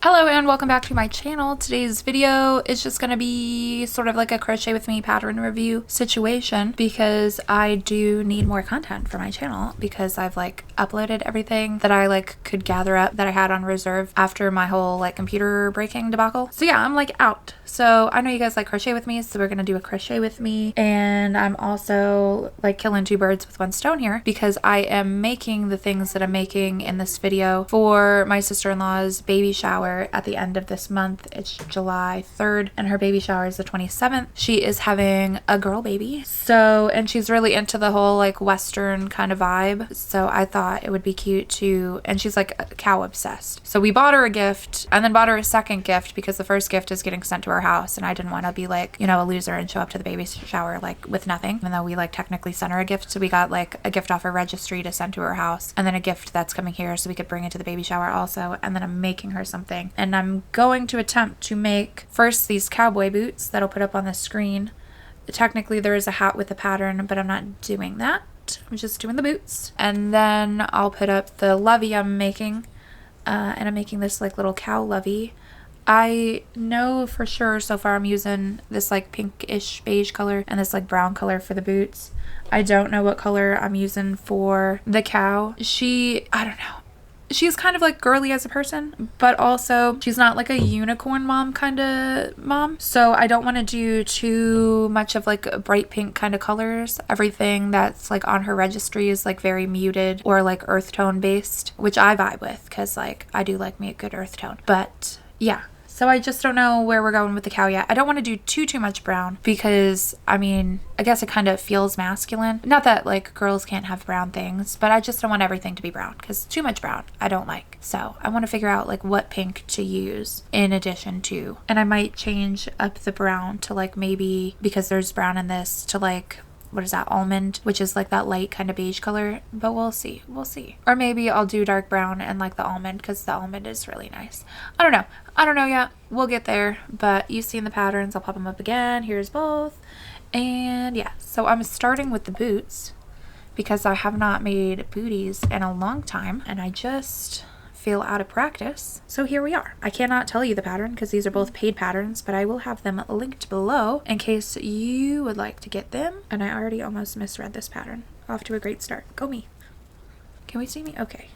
Hello and welcome back to my channel. Today's video is just going to be sort of like a crochet with me pattern review situation because I do need more content for my channel because I've uploaded everything that I could gather up that I had on reserve after my whole computer breaking debacle. So yeah, I'm out. So I know you guys like crochet with me, so we're going to do a crochet with me, and I'm also killing two birds with one stone here because I am making the things that I'm making in this video for my sister-in-law's baby shower at the end of this month. It's July 3rd and her baby shower is the 27th. She is having a girl baby, and she's really into the whole Western kind of vibe, so I thought it would be cute to, and she's cow obsessed. So we bought her a gift and then bought her a second gift because the first gift is getting sent to her house and I didn't want to be a loser and show up to the baby shower with nothing, even though we technically sent her a gift. So we got a gift off her registry to send to her house, and then a gift that's coming here so we could bring it to the baby shower also. And then I'm making her something, and I'm going to attempt to make first these cowboy boots that I'll put up on the screen. Technically there is a hat with a pattern, but I'm not doing that. I'm just doing the boots, and then I'll put up the lovey I'm making, and I'm making this little cow lovey. I know for sure so far I'm using this pinkish beige color and this brown color for the boots. I don't know what color I'm using for the cow. I don't know. She's kind of girly as a person, but also she's not a unicorn mom kind of mom. So I don't want to do too much of bright pink kind of colors. Everything that's on her registry is very muted or earth tone based, which I vibe with because I do like me a good earth tone. But yeah. So I just don't know where we're going with the cow yet. I don't want to do too much brown because, I guess it kind of feels masculine. Not that girls can't have brown things, but I just don't want everything to be brown because too much brown I don't like. So I want to figure out what pink to use in addition to. And I might change up the brown to maybe, because there's brown in this, to what is that, almond, which is that light kind of beige color, but we'll see. Or maybe I'll do dark brown and the almond because the almond is really nice. I don't know yet. We'll get there, but you've seen the patterns. I'll pop them up again. Here's both. And yeah, so I'm starting with the boots because I have not made booties in a long time and I just feel out of practice. So here we are. I cannot tell you the pattern because these are both paid patterns, but I will have them linked below in case you would like to get them. And I already almost misread this pattern. Off to a great start. Go me. Can we see me? Okay.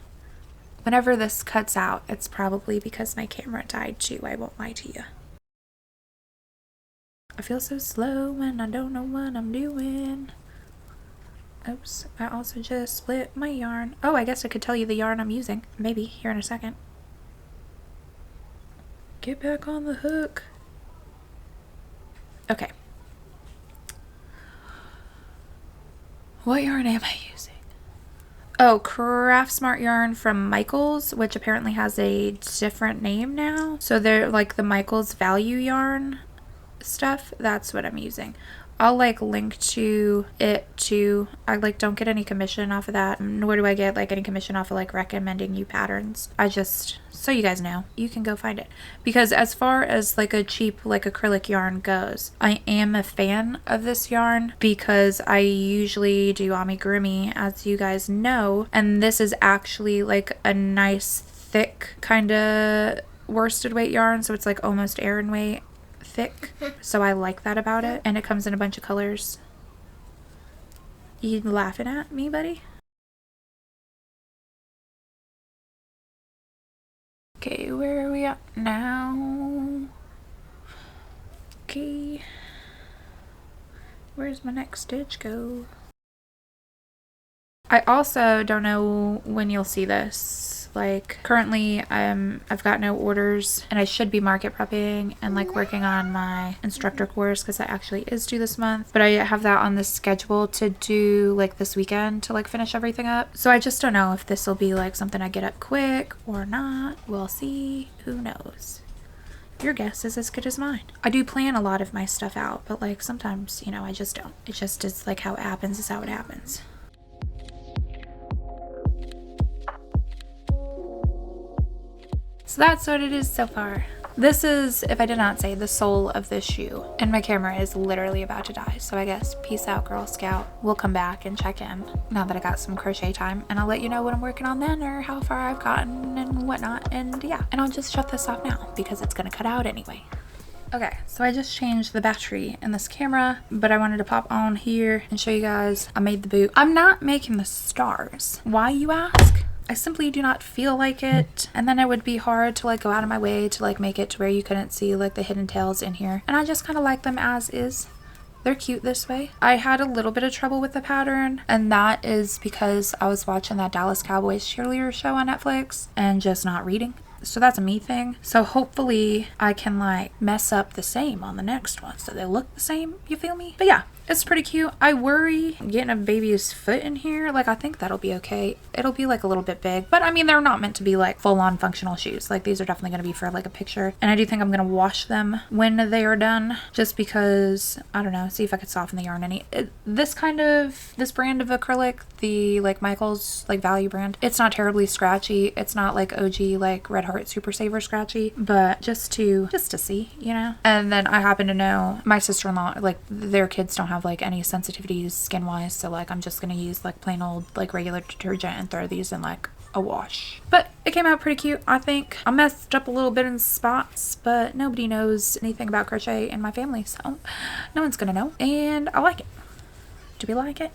Whenever this cuts out, it's probably because my camera died too. I won't lie to you. I feel so slow when I don't know what I'm doing. Oops, I also just split my yarn. Oh, I guess I could tell you the yarn I'm using. Maybe, here in a second. Get back on the hook. Okay. What yarn am I using? Oh, Craft Smart yarn from Michaels, which apparently has a different name now. So they're the Michaels Value yarn stuff. That's what I'm using. I'll link to it too. I don't get any commission off of that, nor do I get any commission off of recommending you patterns. I just, so you guys know, you can go find it. Because as far as a cheap acrylic yarn goes, I am a fan of this yarn because I usually do amigurumi, as you guys know, and this is actually a nice thick kind of worsted weight yarn, so it's almost Aran weight thick, so I like that about it, and it comes in a bunch of colors. You laughing at me, buddy? Okay, where are we at now? Okay, where's my next stitch go? I also don't know when you'll see this. Currently I've got no orders and I should be market prepping and working on my instructor course because that actually is due this month, but I have that on the schedule to do this weekend to finish everything up. So I just don't know if this will be something I get up quick or not. We'll see. Who knows? Your guess is as good as mine. I do plan a lot of my stuff out, but sometimes, I just don't. It just is how it happens is how it happens. So that's what it is so far. This is, if I did not say, the sole of this shoe. And my camera is literally about to die. So I guess peace out, Girl Scout. We'll come back and check in now that I got some crochet time. And I'll let you know what I'm working on then or how far I've gotten and whatnot. And yeah, and I'll just shut this off now because it's gonna cut out anyway. Okay, so I just changed the battery in this camera, but I wanted to pop on here and show you guys I made the boot. I'm not making the stars. Why, you ask? I simply do not feel like it, and then it would be hard to like go out of my way to like make it to where you couldn't see like the hidden tails in here, and I just kind of like them as is. They're cute this way. I had a little bit of trouble with the pattern, and that is because I was watching that Dallas Cowboys cheerleader show on Netflix and just not reading. So that's a me thing. So hopefully I can like mess up the same on the next one so they look the same, you feel me? But yeah, it's pretty cute. I worry getting a baby's foot in here. Like, I think that'll be okay. It'll be like a little bit big, but I mean, they're not meant to be like full-on functional shoes. Like, these are definitely going to be for like a picture. And I do think I'm going to wash them when they are done, just because, I don't know, see if I could soften the yarn any. This brand of acrylic, the like Michaels like value brand, it's not terribly scratchy. It's not like OG like Red Heart Super Saver scratchy, but just to see, you know. And then I happen to know my sister-in-law, like their kids don't have like any sensitivities skin wise, so like I'm just gonna use like plain old like regular detergent and throw these in like a wash. But it came out pretty cute. I think I messed up a little bit in spots, but nobody knows anything about crochet in my family, so no one's gonna know. And I like it. Do we like it?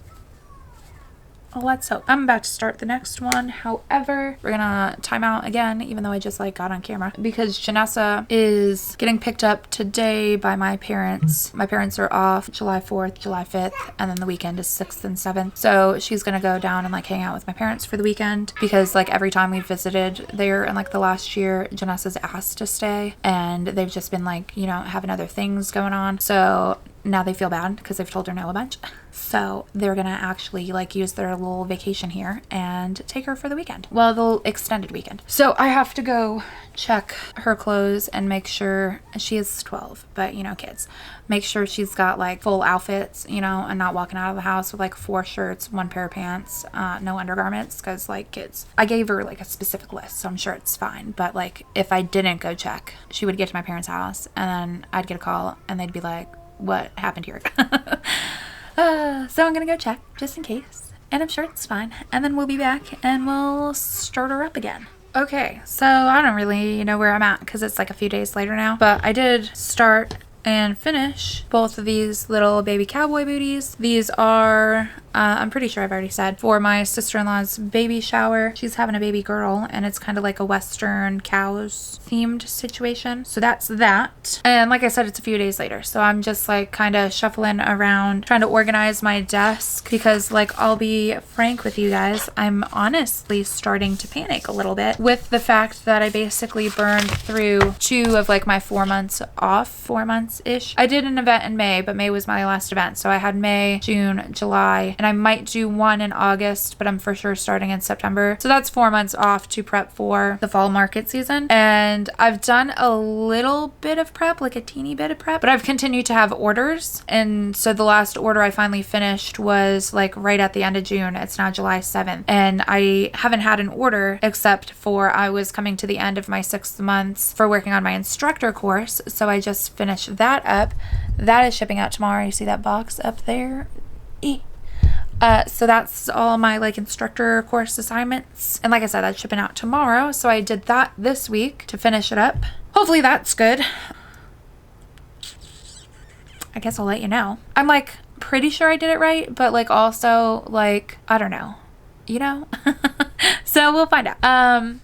Well, let's hope. I'm about to start the next one. However, we're gonna time out again, even though I just like got on camera, because Janessa is getting picked up today by my parents. My parents are off July 4th, July 5th, and then the weekend is 6th and 7th. So she's gonna go down and like hang out with my parents for the weekend, because like every time we visited there in like the last year, Janessa's asked to stay, and they've just been like, you know, having other things going on. So now they feel bad because they've told her no a bunch. So they're gonna actually like use their little vacation here and take her for the weekend. Well, the extended weekend. So I have to go check her clothes and make sure, she is 12, but you know, kids, make sure she's got like full outfits, you know, and not walking out of the house with like 4 shirts, 1 pair of pants, no undergarments, because like kids. I gave her like a specific list, so I'm sure it's fine. But like if I didn't go check, she would get to my parents' house and then I'd get a call and they'd be like, what happened here? So I'm gonna go check just in case, and I'm sure it's fine, and then we'll be back and we'll start her up again. Okay, so I don't really know where I'm at because it's like a few days later now, but I did start and finish both of these little baby cowboy booties. These are I'm pretty sure I've already said, for my sister-in-law's baby shower. She's having a baby girl, and it's kind of like a Western cows themed situation. So that's that. And like I said, it's a few days later, so I'm just like kind of shuffling around, trying to organize my desk, because like, I'll be frank with you guys, I'm honestly starting to panic a little bit with the fact that I basically burned through 2 of like my 4 months off, 4 months ish. I did an event in May, but May was my last event, so I had May, June, July, and I might do one in August, but I'm for sure starting in September. So that's 4 months off to prep for the fall market season. And I've done a little bit of prep, like a teeny bit of prep, but I've continued to have orders. And so the last order I finally finished was like right at the end of June. It's now July 7th. And I haven't had an order except for I was coming to the end of my 6 months for working on my instructor course. So I just finished that up. That is shipping out tomorrow. You see that box up there? So that's all my like instructor course assignments, and like I said, that's shipping out tomorrow, so I did that this week to finish it up. Hopefully that's good. I guess I'll let you know. I'm like pretty sure I did it right, but like also like I don't know, you know. So we'll find out.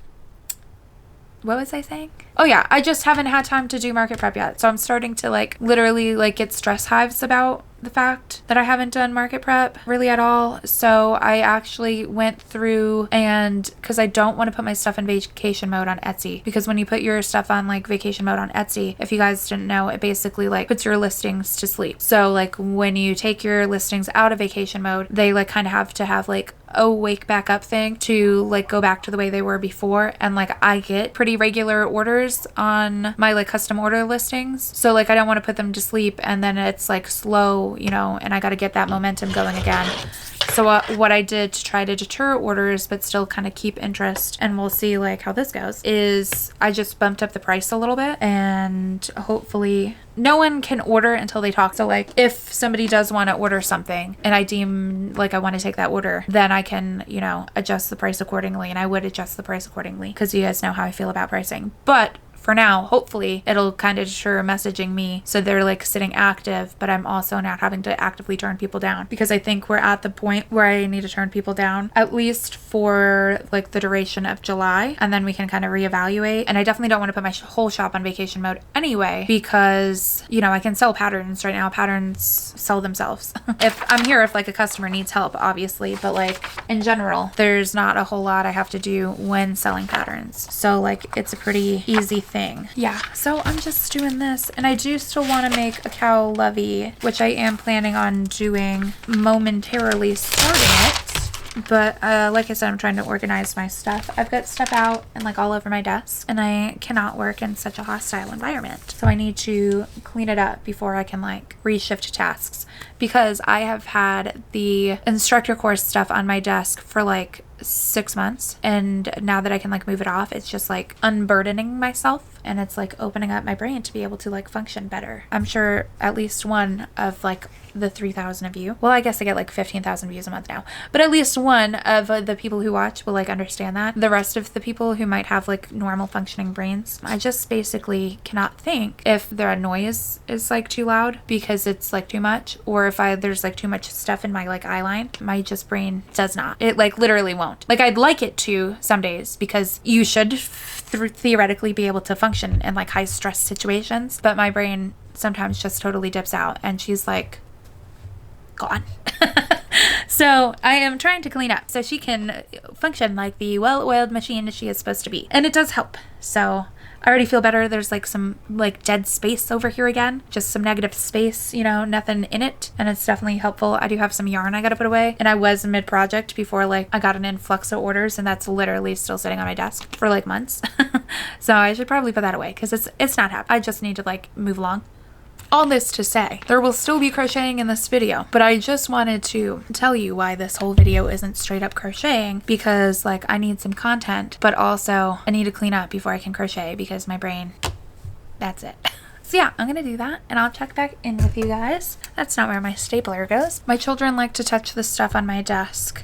What was I saying? Oh yeah, I just haven't had time to do market prep yet, so I'm starting to like literally like get stress hives about the fact that I haven't done market prep really at all. So I actually went through, and because I don't want to put my stuff in vacation mode on Etsy, because when you put your stuff on like vacation mode on Etsy, if you guys didn't know, it basically like puts your listings to sleep. So like when you take your listings out of vacation mode, they like kind of have to have like a wake back up thing to like go back to the way they were before. And like I get pretty regular orders on my like custom order listings, so like I don't want to put them to sleep and then it's like slow, you know, and I got to get that momentum going again. So what I did to try to deter orders but still kind of keep interest, and we'll see like how this goes, is I just bumped up the price a little bit, and hopefully no one can order until they talk. So like if somebody does want to order something and I deem like I want to take that order, then I can, you know, adjust the price accordingly, and I would adjust the price accordingly because you guys know how I feel about pricing. But for now, hopefully it'll kind of deter messaging me so they're like sitting active, but I'm also not having to actively turn people down, because I think we're at the point where I need to turn people down at least for like the duration of July, and then we can kind of reevaluate. And I definitely don't want to put my whole shop on vacation mode anyway, because, you know, I can sell patterns right now. Patterns sell themselves. If I'm here, if like a customer needs help, obviously, but like in general, there's not a whole lot I have to do when selling patterns. So like it's a pretty easy thing. Yeah, so I'm just doing this, and I do still want to make a cow lovey, which I am planning on doing momentarily, starting it. But like I said, I'm trying to organize my stuff. I've got stuff out and like all over my desk, and I cannot work in such a hostile environment. So I need to clean it up before I can like reshift tasks, because I have had the instructor course stuff on my desk for like 6 months, and now that I can like move it off, it's just like unburdening myself, and it's like opening up my brain to be able to like function better. I'm sure at least one of like the 3,000 of you, well, I guess I get like 15,000 views a month now, but at least one of the people who watch will like understand that. The rest of the people who might have like normal functioning brains, I just basically cannot think if their noise is like too loud because it's like too much, or if there's like too much stuff in my like eye line. My just brain does not. It like literally won't. Like I'd like it to some days, because you should theoretically be able to function in like high stress situations, but my brain sometimes just totally dips out, and she's like gone. So I am trying to clean up so she can function like the well-oiled machine she is supposed to be, and it does help. So I already feel better. There's like some like dead space over here again, just some negative space, you know, nothing in it, and it's definitely helpful. I do have some yarn I gotta put away, and I was mid-project before like I got an influx of orders, and that's literally still sitting on my desk for like months. So I should probably put that away, because it's not happening. I just need to like move along. All this to say, there will still be crocheting in this video, but I just wanted to tell you why this whole video isn't straight up crocheting, because like I need some content, but also I need to clean up before I can crochet, because my brain, that's it. So yeah, I'm gonna do that, and I'll check back in with you guys. That's not where my stapler goes. My children like to touch the stuff on my desk,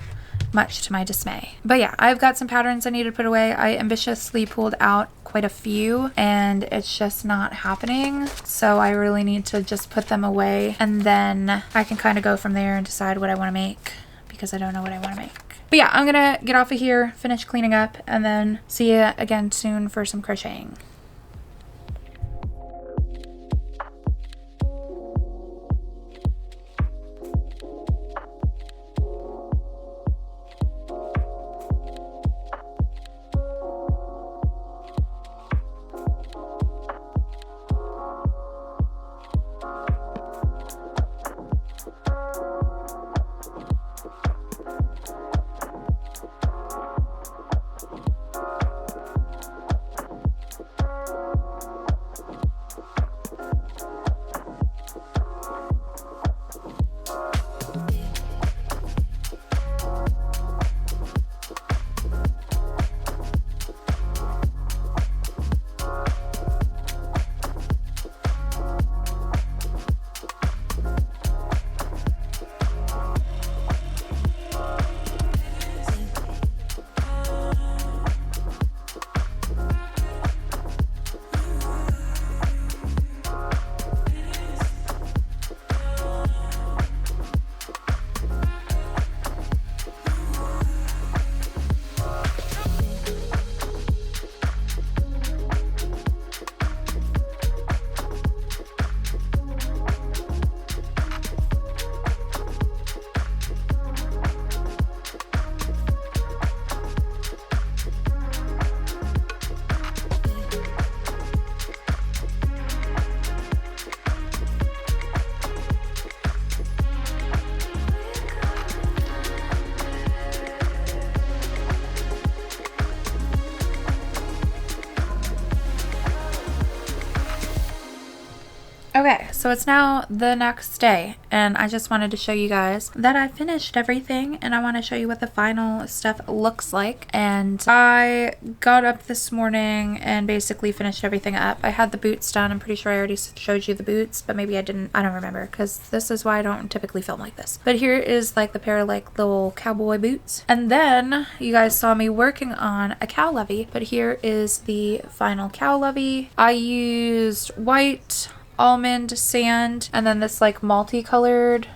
much to my dismay. But yeah, I've got some patterns I need to put away. I ambitiously pulled out quite a few, and it's just not happening. So I really need to just put them away, and then I can kind of go from there and decide what I want to make, because I don't know what I want to make. But yeah, I'm gonna get off of here, finish cleaning up, and then see you again soon for some crocheting. Okay, so it's now the next day, and I just wanted to show you guys that I finished everything, and I want to show you what the final stuff looks like. And I got up this morning and basically finished everything up. I had the boots done. I'm pretty sure I already showed you the boots, but maybe I didn't. I don't remember, because this is why I don't typically film like this. But here is like the pair of like little cowboy boots. And then you guys saw me working on a cow lovey, but here is the final cow lovey. I used white, almond, sand, and then this like multicolored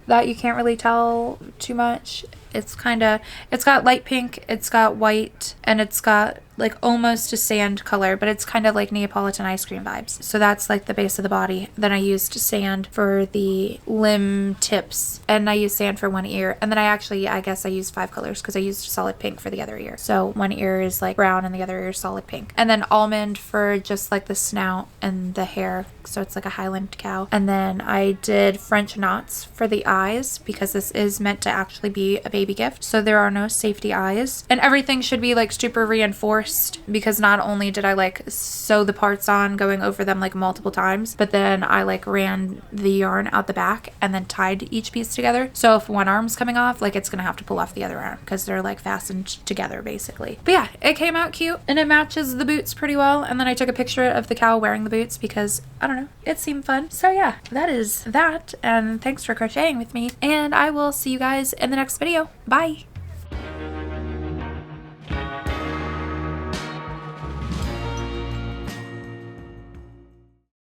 that you can't really tell too much. It's got light pink, it's got white, and it's got like almost a sand color, but it's kind of like Neapolitan ice cream vibes. So that's like the base of the body. Then I used sand for the limb tips, and I used sand for one ear. And then I guess I used 5 colors because I used solid pink for the other ear. So one ear is like brown and the other ear is solid pink. And then almond for just like the snout and the hair. So it's like a Highland cow. And then I did French knots for the eyes because this is meant to actually be a baby gift. So there are no safety eyes. And everything should be like super reinforced, because not only did I like sew the parts on, going over them like multiple times, but then I like ran the yarn out the back and then tied each piece together. So if one arm's coming off, like it's gonna have to pull off the other arm because they're like fastened together basically. But yeah, it came out cute and it matches the boots pretty well. And then I took a picture of the cow wearing the boots because I don't know, it seemed fun. So yeah, that is that. And thanks for crocheting with me. And I will see you guys in the next video. Bye.